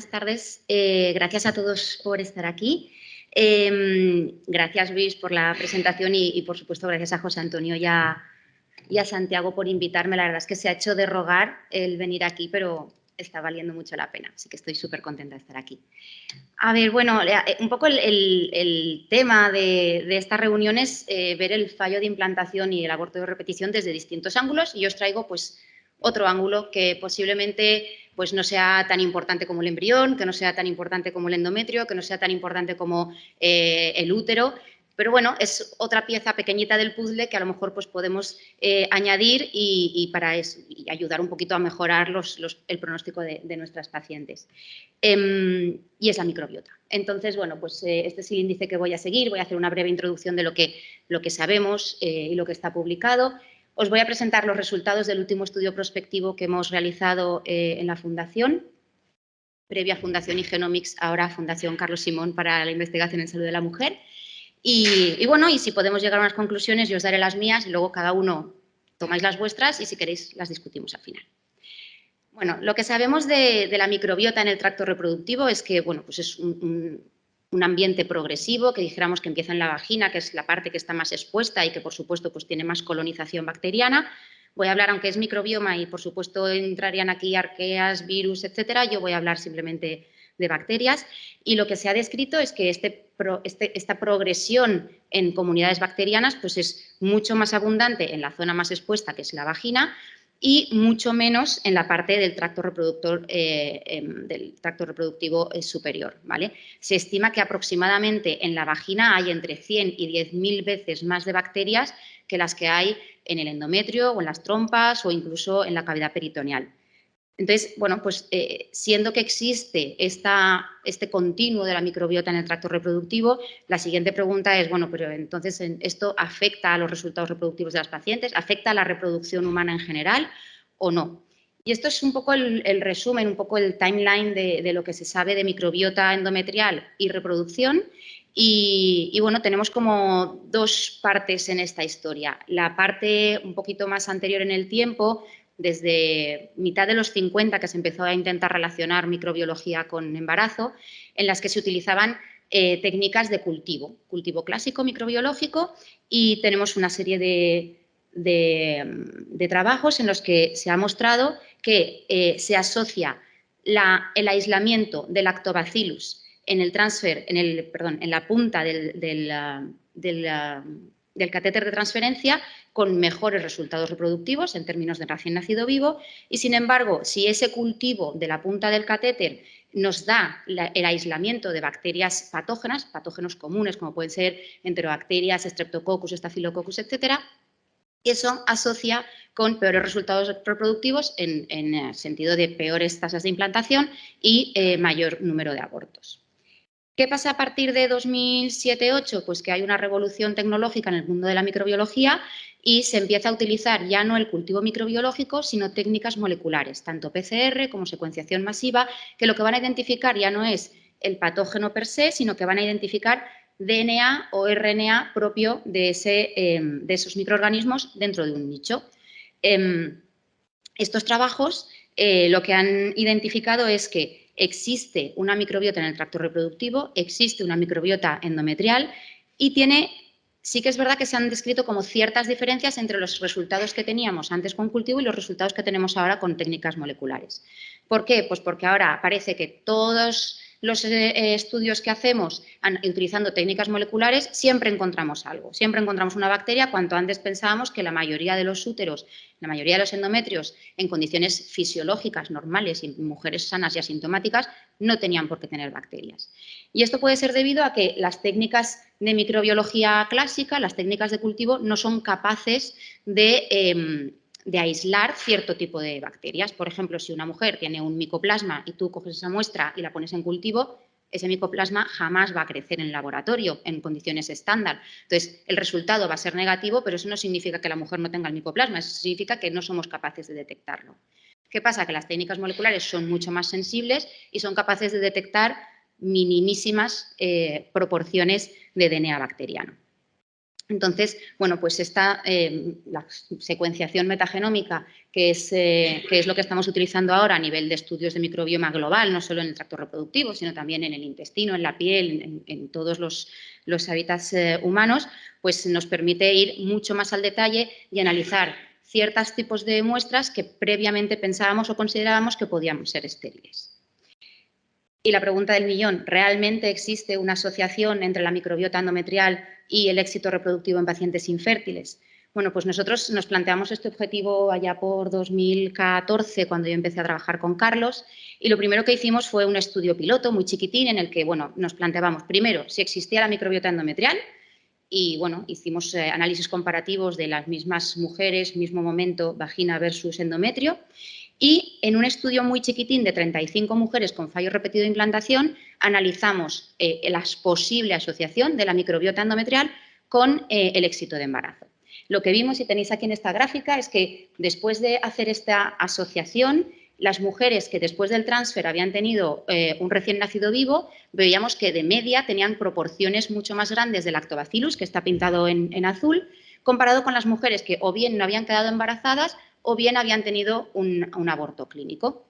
buenas tardes. Gracias a todos por estar aquí. Gracias, Luis, por la presentación y, por supuesto, gracias a José Antonio y a Santiago por invitarme. La verdad es que se ha hecho de rogar el venir aquí, pero está valiendo mucho la pena, así que estoy súper contenta de estar aquí. A ver, bueno, un poco el tema de esta reunión es ver el fallo de implantación y el aborto de repetición desde distintos ángulos, y os traigo pues otro ángulo que posiblemente pues no sea tan importante como el embrión, que no sea tan importante como el endometrio, que no sea tan importante como el útero, pero bueno, es otra pieza pequeñita del puzzle que a lo mejor pues podemos añadir y ayudar un poquito a mejorar el pronóstico de nuestras pacientes. Y es la microbiota. Entonces, bueno, pues este es el índice que voy a seguir. Voy a hacer una breve introducción de lo que sabemos y lo que está publicado. Os voy a presentar los resultados del último estudio prospectivo que hemos realizado en la Fundación, previa Fundación Igenomics, ahora Fundación Carlos Simón para la Investigación en Salud de la Mujer. Y bueno, y si podemos llegar a unas conclusiones, yo os daré las mías y luego cada uno tomáis las vuestras y si queréis las discutimos al final. Bueno, lo que sabemos de la microbiota en el tracto reproductivo es que, bueno, pues es un ambiente progresivo, que dijéramos que empieza en la vagina, que es la parte que está más expuesta y que, por supuesto, pues tiene más colonización bacteriana. Voy a hablar, aunque es microbioma y, por supuesto, entrarían aquí arqueas, virus, etcétera, yo voy a hablar simplemente de bacterias. Y lo que se ha descrito es que esta progresión en comunidades bacterianas pues es mucho más abundante en la zona más expuesta, que es la vagina, y mucho menos en la parte del tracto reproductivo superior, ¿vale? Se estima que aproximadamente en la vagina hay entre 100 y 10.000 veces más de bacterias que las que hay en el endometrio o en las trompas o incluso en la cavidad peritoneal. Entonces, bueno, pues siendo que existe este continuo de la microbiota en el tracto reproductivo, la siguiente pregunta es, bueno, pero entonces ¿esto afecta a los resultados reproductivos de las pacientes? ¿Afecta a la reproducción humana en general o no? Y esto es un poco el resumen, un poco el timeline de lo que se sabe de microbiota endometrial y reproducción. Y bueno, tenemos como dos partes en esta historia. La parte un poquito más anterior en el tiempo, desde mitad de los 50, que se empezó a intentar relacionar microbiología con embarazo, en las que se utilizaban técnicas de cultivo clásico microbiológico, y tenemos una serie de trabajos en los que se ha mostrado que se asocia el aislamiento del lactobacillus en la punta del catéter de transferencia con mejores resultados reproductivos en términos de recién nacido vivo, y sin embargo, si ese cultivo de la punta del catéter nos da el aislamiento de bacterias patógenas, patógenos comunes como pueden ser enterobacterias, Streptococcus, Staphylococcus, etcétera, eso asocia con peores resultados reproductivos en el sentido de peores tasas de implantación y mayor número de abortos. ¿Qué pasa a partir de 2007-2008? Pues que hay una revolución tecnológica en el mundo de la microbiología y se empieza a utilizar ya no el cultivo microbiológico, sino técnicas moleculares, tanto PCR como secuenciación masiva, que lo que van a identificar ya no es el patógeno per se, sino que van a identificar DNA o RNA propio de esos microorganismos dentro de un nicho. Estos trabajos lo que han identificado es que existe una microbiota en el tracto reproductivo, existe una microbiota endometrial y sí que es verdad que se han descrito como ciertas diferencias entre los resultados que teníamos antes con cultivo y los resultados que tenemos ahora con técnicas moleculares. ¿Por qué? Pues porque ahora parece que todos los estudios que hacemos utilizando técnicas moleculares siempre encontramos algo, siempre encontramos una bacteria, cuanto antes pensábamos que la mayoría de los úteros, la mayoría de los endometrios en condiciones fisiológicas normales y mujeres sanas y asintomáticas no tenían por qué tener bacterias. Y esto puede ser debido a que las técnicas de microbiología clásica, las técnicas de cultivo, no son capaces de aislar cierto tipo de bacterias. Por ejemplo, si una mujer tiene un micoplasma y tú coges esa muestra y la pones en cultivo, ese micoplasma jamás va a crecer en el laboratorio en condiciones estándar. Entonces, el resultado va a ser negativo, pero eso no significa que la mujer no tenga el micoplasma, eso significa que no somos capaces de detectarlo. ¿Qué pasa? Que las técnicas moleculares son mucho más sensibles y son capaces de detectar minimísimas proporciones de DNA bacteriano. Entonces, bueno, pues la secuenciación metagenómica, que es lo que estamos utilizando ahora a nivel de estudios de microbioma global, no solo en el tracto reproductivo, sino también en el intestino, en la piel, en todos los hábitats humanos, pues nos permite ir mucho más al detalle y analizar ciertos tipos de muestras que previamente pensábamos o considerábamos que podían ser estériles. Y la pregunta del millón, ¿realmente existe una asociación entre la microbiota endometrial y el éxito reproductivo en pacientes infértiles? Bueno, pues nosotros nos planteamos este objetivo allá por 2014, cuando yo empecé a trabajar con Carlos, y lo primero que hicimos fue un estudio piloto muy chiquitín en el que, bueno, nos planteábamos primero si existía la microbiota endometrial y, bueno, hicimos análisis comparativos de las mismas mujeres, mismo momento, vagina versus endometrio. Y en un estudio muy chiquitín de 35 mujeres con fallo repetido de implantación, analizamos la posible asociación de la microbiota endometrial con el éxito de embarazo. Lo que vimos, y tenéis aquí en esta gráfica, es que después de hacer esta asociación, las mujeres que después del transfer habían tenido un recién nacido vivo, veíamos que de media tenían proporciones mucho más grandes de lactobacillus, que está pintado en azul, comparado con las mujeres que o bien no habían quedado embarazadas o bien habían tenido un aborto clínico.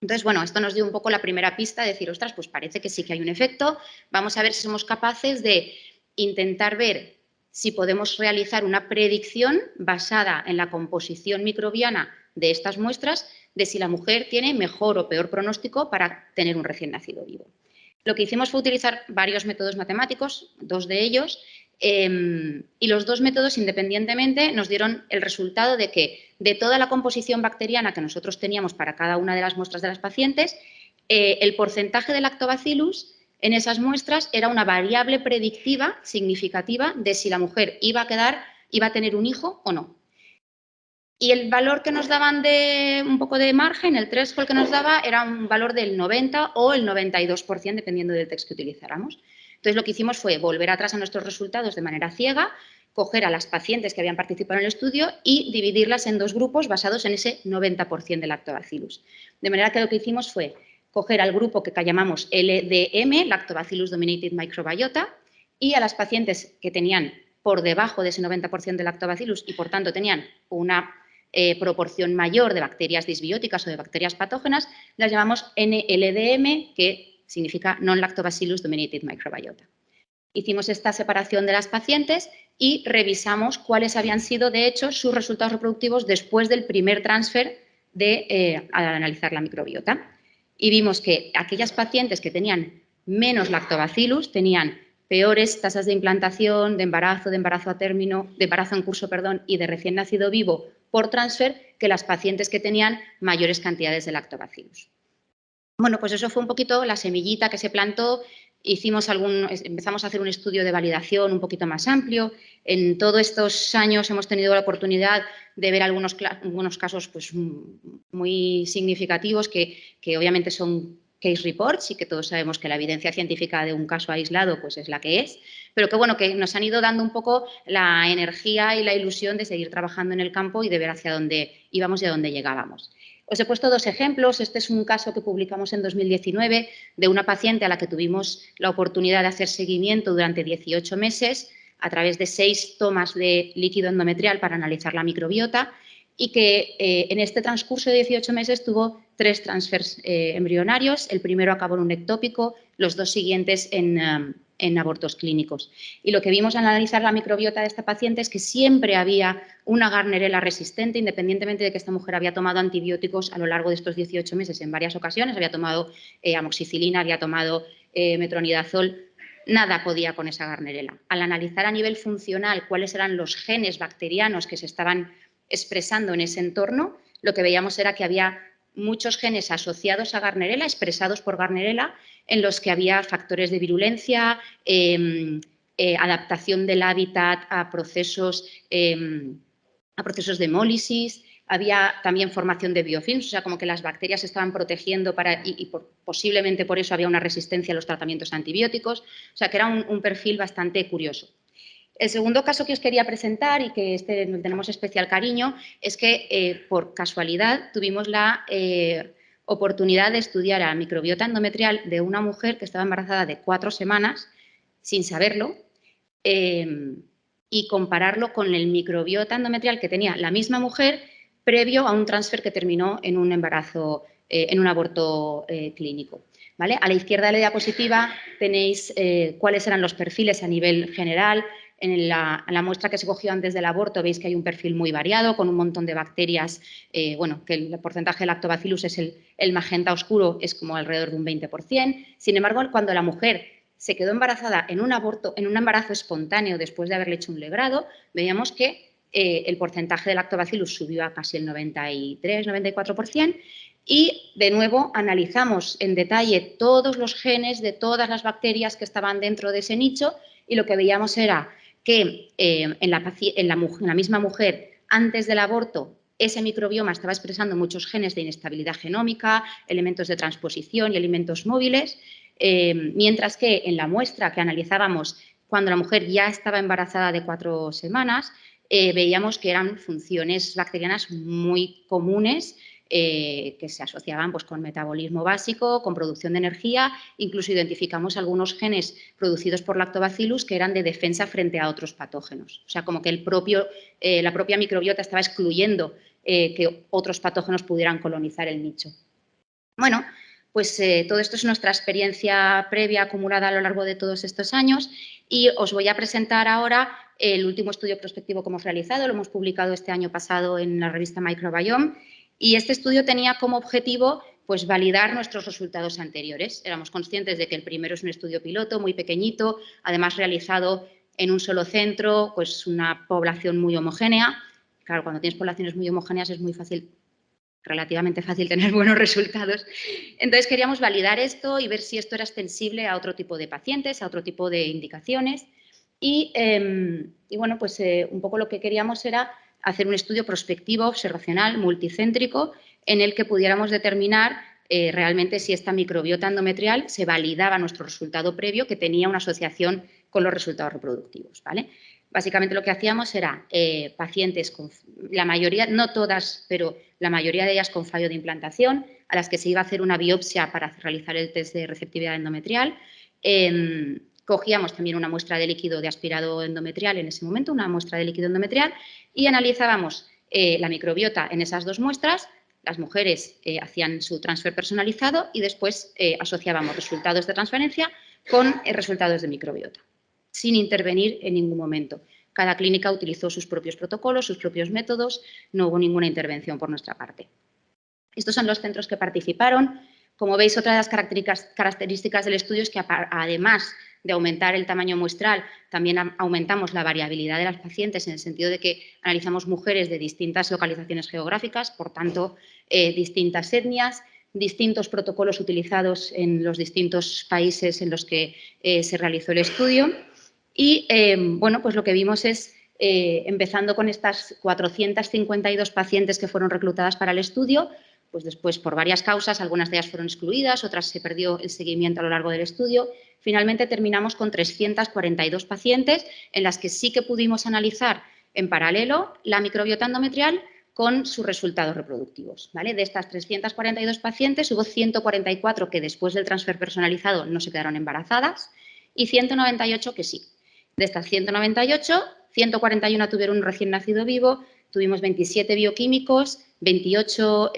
Entonces, bueno, esto nos dio un poco la primera pista de decir, ostras, pues parece que sí que hay un efecto. Vamos a ver si somos capaces de intentar ver si podemos realizar una predicción basada en la composición microbiana de estas muestras de si la mujer tiene mejor o peor pronóstico para tener un recién nacido vivo. Lo que hicimos fue utilizar varios métodos matemáticos, dos de ellos, y los dos métodos independientemente nos dieron el resultado de que de toda la composición bacteriana que nosotros teníamos para cada una de las muestras de las pacientes, el porcentaje de lactobacillus en esas muestras era una variable predictiva significativa de si la mujer iba a tener un hijo o no. Y el valor que nos daban de un poco de margen, el threshold que nos daba, era un valor del 90 o el 92%, dependiendo del texto que utilizáramos. Entonces, lo que hicimos fue volver atrás a nuestros resultados de manera ciega, coger a las pacientes que habían participado en el estudio y dividirlas en dos grupos basados en ese 90% de lactobacillus. De manera que lo que hicimos fue coger al grupo que llamamos LDM, Lactobacillus Dominated Microbiota, y a las pacientes que tenían por debajo de ese 90% de lactobacillus y, por tanto, tenían una proporción mayor de bacterias disbióticas o de bacterias patógenas, las llamamos NLDM, que significa Non-Lactobacillus Dominated Microbiota. Hicimos esta separación de las pacientes y revisamos cuáles habían sido, de hecho, sus resultados reproductivos después del primer transfer al analizar la microbiota. Y vimos que aquellas pacientes que tenían menos lactobacillus tenían peores tasas de implantación, de embarazo a término, de embarazo en curso, perdón, y de recién nacido vivo por transfer que las pacientes que tenían mayores cantidades de lactobacillus. Bueno, pues eso fue un poquito la semillita que se plantó. Empezamos a hacer un estudio de validación un poquito más amplio. En todos estos años hemos tenido la oportunidad de ver algunos casos pues, muy significativos que obviamente son case reports y que todos sabemos que la evidencia científica de un caso aislado pues, es la que es, pero que, bueno, que nos han ido dando un poco la energía y la ilusión de seguir trabajando en el campo y de ver hacia dónde íbamos y a dónde llegábamos. Os he puesto dos ejemplos. Este es un caso que publicamos en 2019 de una paciente a la que tuvimos la oportunidad de hacer seguimiento durante 18 meses a través de 6 tomas de líquido endometrial para analizar la microbiota y que en este transcurso de 18 meses tuvo 3 transfers embrionarios. El primero acabó en un ectópico, los 2 siguientes en abortos clínicos. Y lo que vimos al analizar la microbiota de esta paciente es que siempre había una Gardnerella resistente, independientemente de que esta mujer había tomado antibióticos a lo largo de estos 18 meses en varias ocasiones, había tomado amoxicilina, había tomado metronidazol, nada podía con esa Gardnerella. Al analizar a nivel funcional cuáles eran los genes bacterianos que se estaban expresando en ese entorno, lo que veíamos era que había muchos genes asociados a Gardnerella, expresados por Gardnerella, en los que había factores de virulencia, adaptación del hábitat a procesos de hemólisis, había también formación de biofilms, o sea, como que las bacterias se estaban protegiendo posiblemente por eso había una resistencia a los tratamientos antibióticos, o sea, que era un perfil bastante curioso. El segundo caso que os quería presentar y que tenemos especial cariño es que por casualidad tuvimos la oportunidad de estudiar a la microbiota endometrial de una mujer que estaba embarazada de 4 semanas sin saberlo y compararlo con el microbiota endometrial que tenía la misma mujer previo a un transfer que terminó en un embarazo, en un aborto clínico. ¿Vale? A la izquierda de la diapositiva tenéis cuáles eran los perfiles a nivel general. En la muestra que se cogió antes del aborto veis que hay un perfil muy variado con un montón de bacterias, bueno, que el porcentaje de lactobacillus es el magenta oscuro, es como alrededor de un 20%. Sin embargo, cuando la mujer se quedó embarazada en un embarazo espontáneo después de haberle hecho un legrado, veíamos que el porcentaje de lactobacillus subió a casi el 93-94%. Y, de nuevo, analizamos en detalle todos los genes de todas las bacterias que estaban dentro de ese nicho y lo que veíamos era que en la misma mujer, antes del aborto, ese microbioma estaba expresando muchos genes de inestabilidad genómica, elementos de transposición y elementos móviles, mientras que en la muestra que analizábamos cuando la mujer ya estaba embarazada de 4 semanas, veíamos que eran funciones bacterianas muy comunes que se asociaban pues, con metabolismo básico, con producción de energía, incluso identificamos algunos genes producidos por lactobacillus que eran de defensa frente a otros patógenos. O sea, como que la propia microbiota estaba excluyendo que otros patógenos pudieran colonizar el nicho. Bueno, pues todo esto es nuestra experiencia previa acumulada a lo largo de todos estos años y os voy a presentar ahora el último estudio prospectivo que hemos realizado, lo hemos publicado este año pasado en la revista Microbiome y este estudio tenía como objetivo pues, validar nuestros resultados anteriores. Éramos conscientes de que el primero es un estudio piloto muy pequeñito, además realizado en un solo centro, pues una población muy homogénea. Claro, cuando tienes poblaciones muy homogéneas es muy fácil, relativamente fácil tener buenos resultados. Entonces queríamos validar esto y ver si esto era extensible a otro tipo de pacientes, a otro tipo de indicaciones. Y bueno, pues un poco lo que queríamos era hacer un estudio prospectivo, observacional, multicéntrico, en el que pudiéramos determinar realmente si esta microbiota endometrial se validaba nuestro resultado previo que tenía una asociación con los resultados reproductivos, ¿vale? Básicamente lo que hacíamos era pacientes, la mayoría, no todas, pero la mayoría de ellas con fallo de implantación, a las que se iba a hacer una biopsia para realizar el test de receptividad endometrial. Cogíamos también una muestra de líquido de aspirado endometrial en ese momento, una muestra de líquido endometrial, y analizábamos la microbiota en esas dos muestras. Las mujeres hacían su transfer personalizado y después asociábamos resultados de transferencia con resultados de microbiota, sin intervenir en ningún momento. Cada clínica utilizó sus propios protocolos, sus propios métodos, no hubo ninguna intervención por nuestra parte. Estos son los centros que participaron. Como veis, otra de las características del estudio es que, además de aumentar el tamaño muestral, también aumentamos la variabilidad de las pacientes en el sentido de que analizamos mujeres de distintas localizaciones geográficas, por tanto, distintas etnias, distintos protocolos utilizados en los distintos países en los que se realizó el estudio. Y, bueno, pues lo que vimos es, empezando con estas 452 pacientes que fueron reclutadas para el estudio, pues después, por varias causas, algunas de ellas fueron excluidas, otras se perdió el seguimiento a lo largo del estudio. Finalmente terminamos con 342 pacientes en las que sí que pudimos analizar en paralelo la microbiota endometrial con sus resultados reproductivos, ¿vale? De estas 342 pacientes hubo 144 que después del transfer personalizado no se quedaron embarazadas y 198 que sí. De estas 198, 141 tuvieron un recién nacido vivo, tuvimos 27 bioquímicos, 28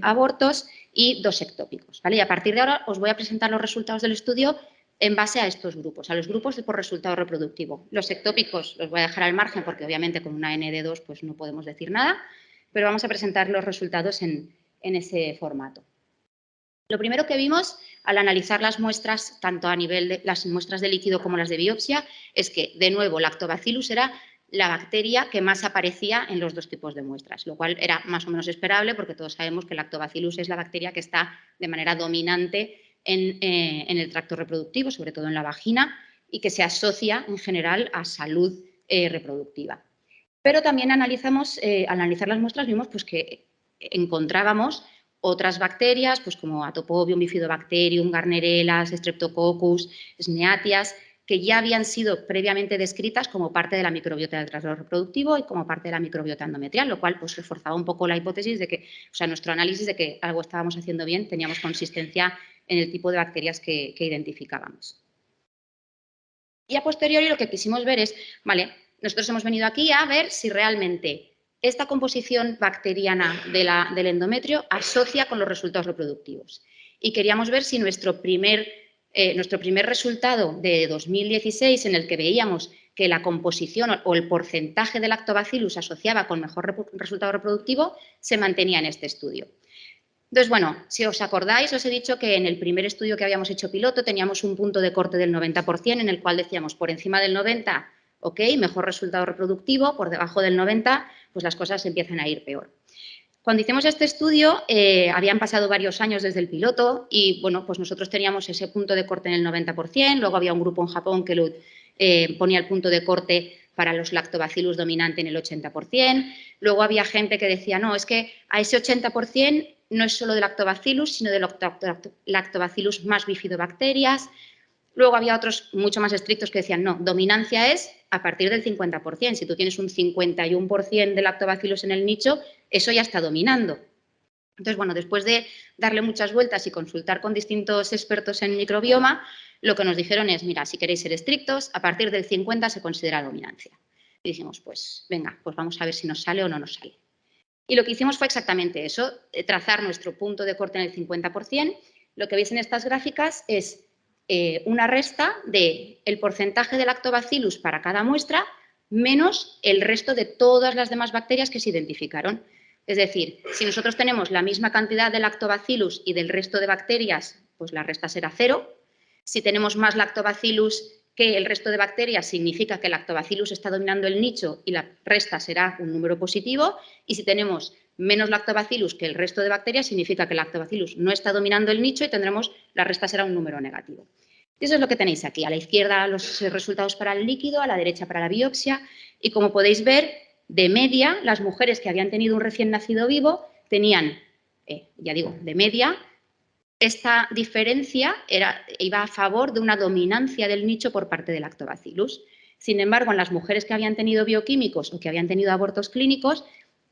abortos y 2 ectópicos, ¿vale? Y a partir de ahora os voy a presentar los resultados del estudio en base a estos grupos, a los grupos por resultado reproductivo. Los ectópicos los voy a dejar al margen porque obviamente con una N de 2 pues no podemos decir nada, pero vamos a presentar los resultados en ese formato. Lo primero que vimos al analizar las muestras, tanto a nivel de las muestras de líquido como las de biopsia, es que, de nuevo, Lactobacillus era la bacteria que más aparecía en los dos tipos de muestras, lo cual era más o menos esperable porque todos sabemos que Lactobacillus es la bacteria que está de manera dominante en el tracto reproductivo, sobre todo en la vagina, y que se asocia en general a salud reproductiva. Pero también al analizar las muestras vimos pues, que encontrábamos otras bacterias, pues como Atopobium, Bifidobacterium, Gardnerellas, Streptococcus, Schneatias, que ya habían sido previamente descritas como parte de la microbiota del tracto reproductivo y como parte de la microbiota endometrial, lo cual pues, reforzaba un poco la hipótesis de que, o sea, nuestro análisis de que algo estábamos haciendo bien, teníamos consistencia en el tipo de bacterias que identificábamos. Y a posteriori lo que quisimos ver es, vale, nosotros hemos venido aquí a ver si realmente esta composición bacteriana del endometrio asocia con los resultados reproductivos. Y queríamos ver si nuestro primer resultado de 2016, en el que veíamos que la composición o el porcentaje de lactobacillus asociaba con mejor resultado reproductivo, se mantenía en este estudio. Entonces, bueno, si os acordáis, os he dicho que en el primer estudio que habíamos hecho piloto teníamos un punto de corte del 90%, en el cual decíamos por encima del 90%, ok, mejor resultado reproductivo, por debajo del 90%, pues las cosas empiezan a ir peor. Cuando hicimos este estudio, habían pasado varios años desde el piloto y, bueno, pues nosotros teníamos ese punto de corte en el 90%, luego había un grupo en Japón que ponía el punto de corte para los lactobacillus dominante en el 80%, luego había gente que decía, no, es que a ese 80% no es solo de lactobacillus, sino de lactobacillus más bifidobacterias. Luego había otros mucho más estrictos que decían, no, dominancia es a partir del 50%. Si tú tienes un 51% de lactobacillus en el nicho, eso ya está dominando. Entonces, bueno, después de darle muchas vueltas y consultar con distintos expertos en microbioma, lo que nos dijeron es, mira, si queréis ser estrictos, a partir del 50 se considera dominancia. Y dijimos, pues venga, pues vamos a ver si nos sale o no nos sale. Y lo que hicimos fue exactamente eso, trazar nuestro punto de corte en el 50%. Lo que veis en estas gráficas es una resta del porcentaje de lactobacillus para cada muestra menos el resto de todas las demás bacterias que se identificaron. Es decir, si nosotros tenemos la misma cantidad de lactobacillus y del resto de bacterias, pues la resta será 0. Si tenemos más lactobacillus que el resto de bacterias, significa que el lactobacillus está dominando el nicho y la resta será un número positivo. Y si tenemos menos lactobacillus que el resto de bacterias, significa que el lactobacillus no está dominando el nicho y la resta será un número negativo. Y eso es lo que tenéis aquí. A la izquierda los resultados para el líquido, a la derecha para la biopsia. Y como podéis ver, de media, las mujeres que habían tenido un recién nacido vivo tenían, ya digo, de media, esta diferencia iba a favor de una dominancia del nicho por parte del lactobacillus. Sin embargo, en las mujeres que habían tenido bioquímicos o que habían tenido abortos clínicos,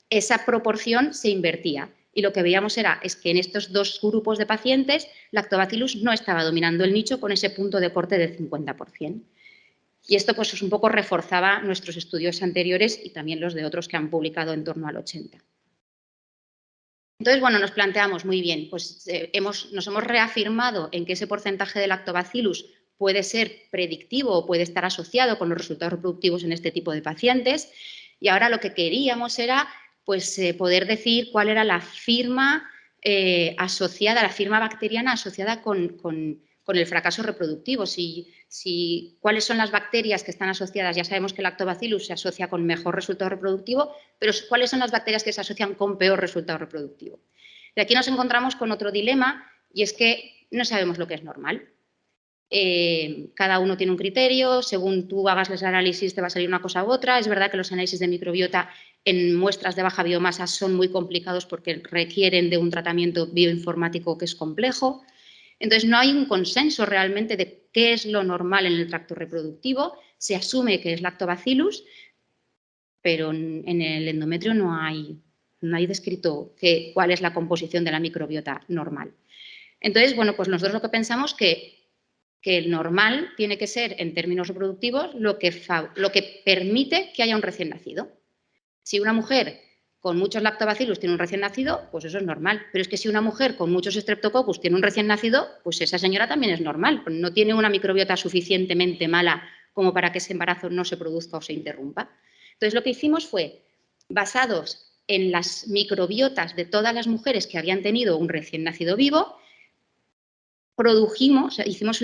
esa proporción se invertía. Y lo que veíamos es que en estos dos grupos de pacientes, lactobacillus no estaba dominando el nicho con ese punto de corte del 50%. Y esto pues un poco reforzaba nuestros estudios anteriores y también los de otros que han publicado en torno al 80%. Entonces, bueno, nos planteamos muy bien, pues nos hemos reafirmado en que ese porcentaje de lactobacillus puede ser predictivo o puede estar asociado con los resultados reproductivos en este tipo de pacientes. Y ahora lo que queríamos era pues, poder decir cuál era la firma asociada, la firma bacteriana asociada con el fracaso reproductivo. Cuáles son las bacterias que están asociadas. Ya sabemos que el lactobacillus se asocia con mejor resultado reproductivo, pero ¿cuáles son las bacterias que se asocian con peor resultado reproductivo? Y aquí nos encontramos con otro dilema y es que no sabemos lo que es normal. Cada uno tiene un criterio, según tú hagas los análisis te va a salir una cosa u otra. Es verdad que los análisis de microbiota en muestras de baja biomasa son muy complicados porque requieren de un tratamiento bioinformático que es complejo. Entonces, no hay un consenso realmente de qué es lo normal en el tracto reproductivo. Se asume que es lactobacillus, pero en el endometrio no hay descrito cuál es la composición de la microbiota normal. Entonces, bueno, pues nosotros lo que pensamos que el normal tiene que ser, en términos reproductivos, lo que permite que haya un recién nacido. Si una mujer con muchos lactobacillus tiene un recién nacido, pues eso es normal. Pero es que si una mujer con muchos streptococcus tiene un recién nacido, pues esa señora también es normal. No tiene una microbiota suficientemente mala como para que ese embarazo no se produzca o se interrumpa. Entonces, lo que hicimos fue, basados en las microbiotas de todas las mujeres que habían tenido un recién nacido vivo, hicimos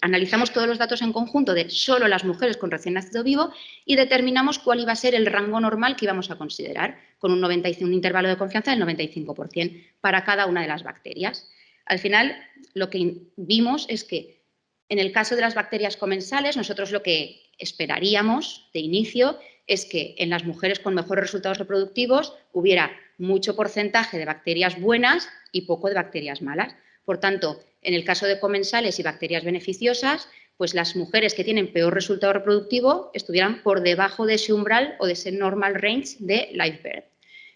analizamos todos los datos en conjunto de solo las mujeres con recién nacido vivo y determinamos cuál iba a ser el rango normal que íbamos a considerar, con un intervalo de confianza del 95% para cada una de las bacterias. Al final, lo que vimos es que en el caso de las bacterias comensales, nosotros lo que esperaríamos de inicio es que en las mujeres con mejores resultados reproductivos hubiera mucho porcentaje de bacterias buenas y poco de bacterias malas. Por tanto, en el caso de comensales y bacterias beneficiosas, pues las mujeres que tienen peor resultado reproductivo estuvieran por debajo de ese umbral o de ese normal range de live birth.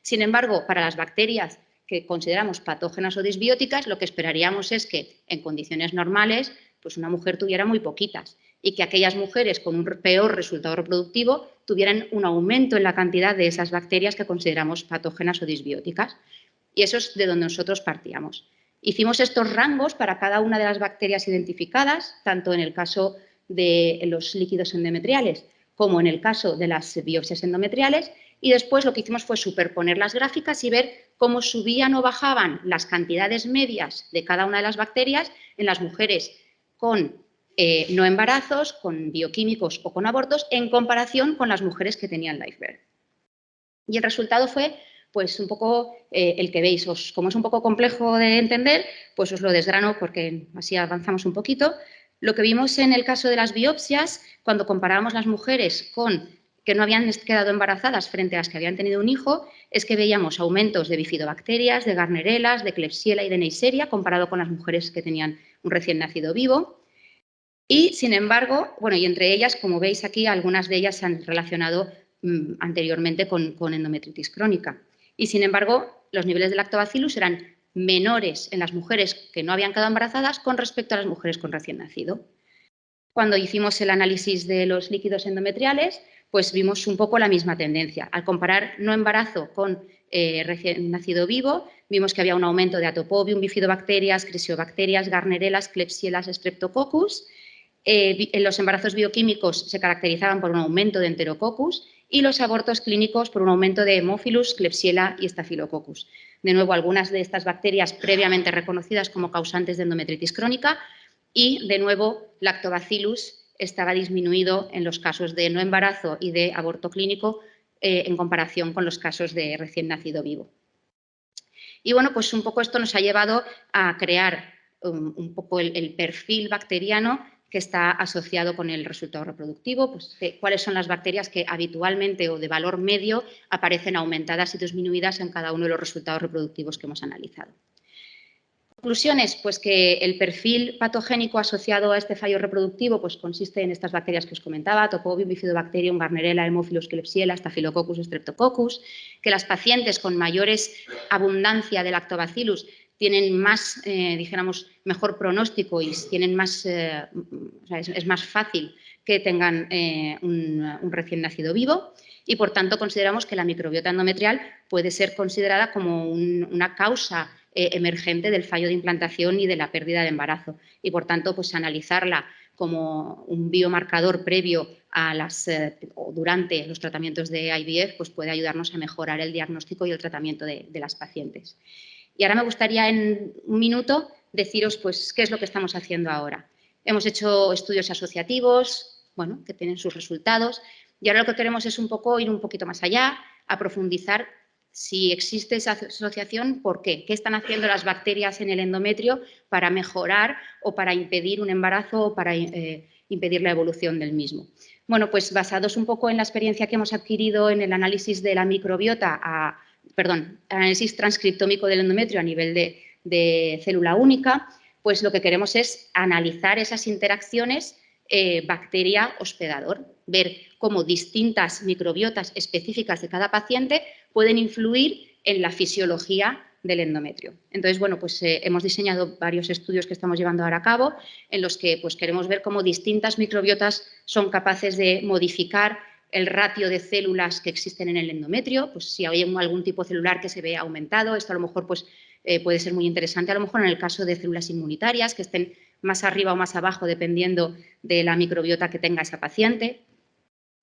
Sin embargo, para las bacterias que consideramos patógenas o disbióticas, lo que esperaríamos es que en condiciones normales pues una mujer tuviera muy poquitas y que aquellas mujeres con un peor resultado reproductivo tuvieran un aumento en la cantidad de esas bacterias que consideramos patógenas o disbióticas. Y eso es de donde nosotros partíamos. Hicimos estos rangos para cada una de las bacterias identificadas, tanto en el caso de los líquidos endometriales como en el caso de las biopsias endometriales, y después lo que hicimos fue superponer las gráficas y ver cómo subían o bajaban las cantidades medias de cada una de las bacterias en las mujeres con no embarazos, con bioquímicos o con abortos, en comparación con las mujeres que tenían live birth. Y el resultado fue pues un poco el que veis. Como es un poco complejo de entender, pues os lo desgrano porque así avanzamos un poquito. Lo que vimos en el caso de las biopsias, cuando comparábamos las mujeres que no habían quedado embarazadas frente a las que habían tenido un hijo, es que veíamos aumentos de bifidobacterias, de Gardnerelas, de Klebsiella y de Neisseria, comparado con las mujeres que tenían un recién nacido vivo. Y, sin embargo, bueno, y entre ellas, como veis aquí, algunas de ellas se han relacionado anteriormente con endometritis crónica. Y, sin embargo, los niveles de lactobacillus eran menores en las mujeres que no habían quedado embarazadas con respecto a las mujeres con recién nacido. Cuando hicimos el análisis de los líquidos endometriales, pues vimos un poco la misma tendencia. Al comparar no embarazo con recién nacido vivo, vimos que había un aumento de Atopobium, bifidobacterias, Crisiobacterias, Gardnerelas, Klebsiella, Streptococcus. En los embarazos bioquímicos se caracterizaban por un aumento de Enterococcus y los abortos clínicos por un aumento de Haemophilus, Klebsiella y Staphylococcus. De nuevo, algunas de estas bacterias previamente reconocidas como causantes de endometritis crónica y, de nuevo, Lactobacillus estaba disminuido en los casos de no embarazo y de aborto clínico en comparación con los casos de recién nacido vivo. Y bueno, pues un poco esto nos ha llevado a crear un poco el perfil bacteriano que está asociado con el resultado reproductivo, pues cuáles son las bacterias que habitualmente o de valor medio aparecen aumentadas y disminuidas en cada uno de los resultados reproductivos que hemos analizado. Conclusiones, pues que el perfil patogénico asociado a este fallo reproductivo pues consiste en estas bacterias que os comentaba, Topobium, Bifidobacterium, Gardnerella, Haemophilus, Klebsiella, Staphylococcus, Streptococcus, que las pacientes con mayores abundancia de lactobacillus tienen más, dijéramos, mejor pronóstico y tienen más, o sea, es más fácil que tengan un recién nacido vivo y, por tanto, consideramos que la microbiota endometrial puede ser considerada como una causa emergente del fallo de implantación y de la pérdida de embarazo y, por tanto, pues analizarla como un biomarcador previo a o durante los tratamientos de IVF, pues puede ayudarnos a mejorar el diagnóstico y el tratamiento de las pacientes. Y ahora me gustaría en un minuto deciros pues qué es lo que estamos haciendo ahora. Hemos hecho estudios asociativos, bueno, que tienen sus resultados, y ahora lo que queremos es un poco ir un poquito más allá, a profundizar si existe esa asociación, ¿por qué? ¿Qué están haciendo las bacterias en el endometrio para mejorar o para impedir un embarazo o para impedir la evolución del mismo? Bueno, pues basados un poco en la experiencia que hemos adquirido en el análisis de la microbiota, análisis transcriptómico del endometrio a nivel de célula única, pues lo que queremos es analizar esas interacciones bacteria-hospedador, ver cómo distintas microbiotas específicas de cada paciente pueden influir en la fisiología del endometrio. Entonces, bueno, pues hemos diseñado varios estudios que estamos llevando ahora a cabo en los que pues, queremos ver cómo distintas microbiotas son capaces de modificar el ratio de células que existen en el endometrio, pues si hay algún tipo celular que se ve aumentado, esto a lo mejor pues, puede ser muy interesante, a lo mejor en el caso de células inmunitarias que estén más arriba o más abajo dependiendo de la microbiota que tenga esa paciente.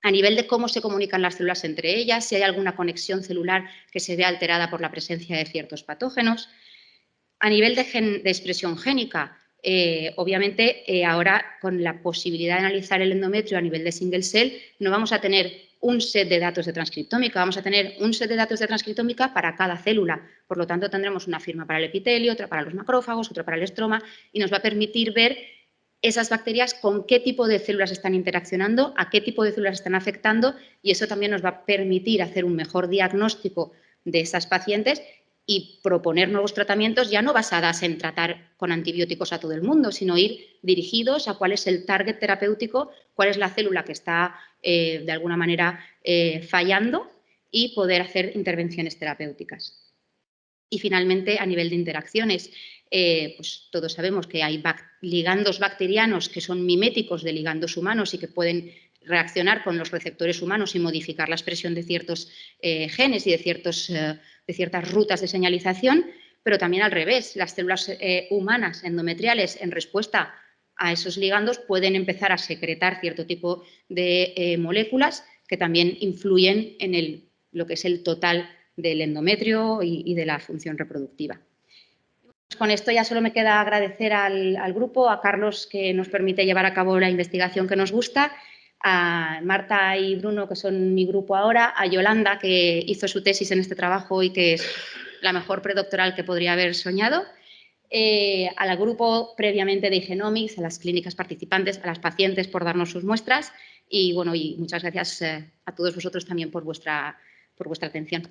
A nivel de cómo se comunican las células entre ellas, si hay alguna conexión celular que se vea alterada por la presencia de ciertos patógenos. A nivel de expresión génica, obviamente ahora con la posibilidad de analizar el endometrio a nivel de single cell, no vamos a tener un set de datos de transcriptómica, vamos a tener un set de datos de transcriptómica para cada célula. Por lo tanto, tendremos una firma para el epitelio, otra para los macrófagos, otra para el estroma y nos va a permitir ver esas bacterias con qué tipo de células están interaccionando, a qué tipo de células están afectando y eso también nos va a permitir hacer un mejor diagnóstico de esas pacientes y proponer nuevos tratamientos ya no basadas en tratar con antibióticos a todo el mundo, sino ir dirigidos a cuál es el target terapéutico, cuál es la célula que está de alguna manera fallando y poder hacer intervenciones terapéuticas. Y finalmente, a nivel de interacciones, pues todos sabemos que hay ligandos bacterianos que son miméticos de ligandos humanos y que pueden reaccionar con los receptores humanos y modificar la expresión de ciertos genes y de ciertas rutas de señalización, pero también al revés. Las células humanas endometriales, en respuesta a esos ligandos, pueden empezar a secretar cierto tipo de moléculas que también influyen en lo que es el total del endometrio y de la función reproductiva. Con esto ya solo me queda agradecer al grupo, a Carlos, que nos permite llevar a cabo la investigación que nos gusta, a Marta y Bruno, que son mi grupo ahora, a Yolanda, que hizo su tesis en este trabajo y que es la mejor predoctoral que podría haber soñado, al grupo previamente de Igenomics, a las clínicas participantes, a las pacientes por darnos sus muestras y, bueno, y muchas gracias a todos vosotros también por vuestra atención.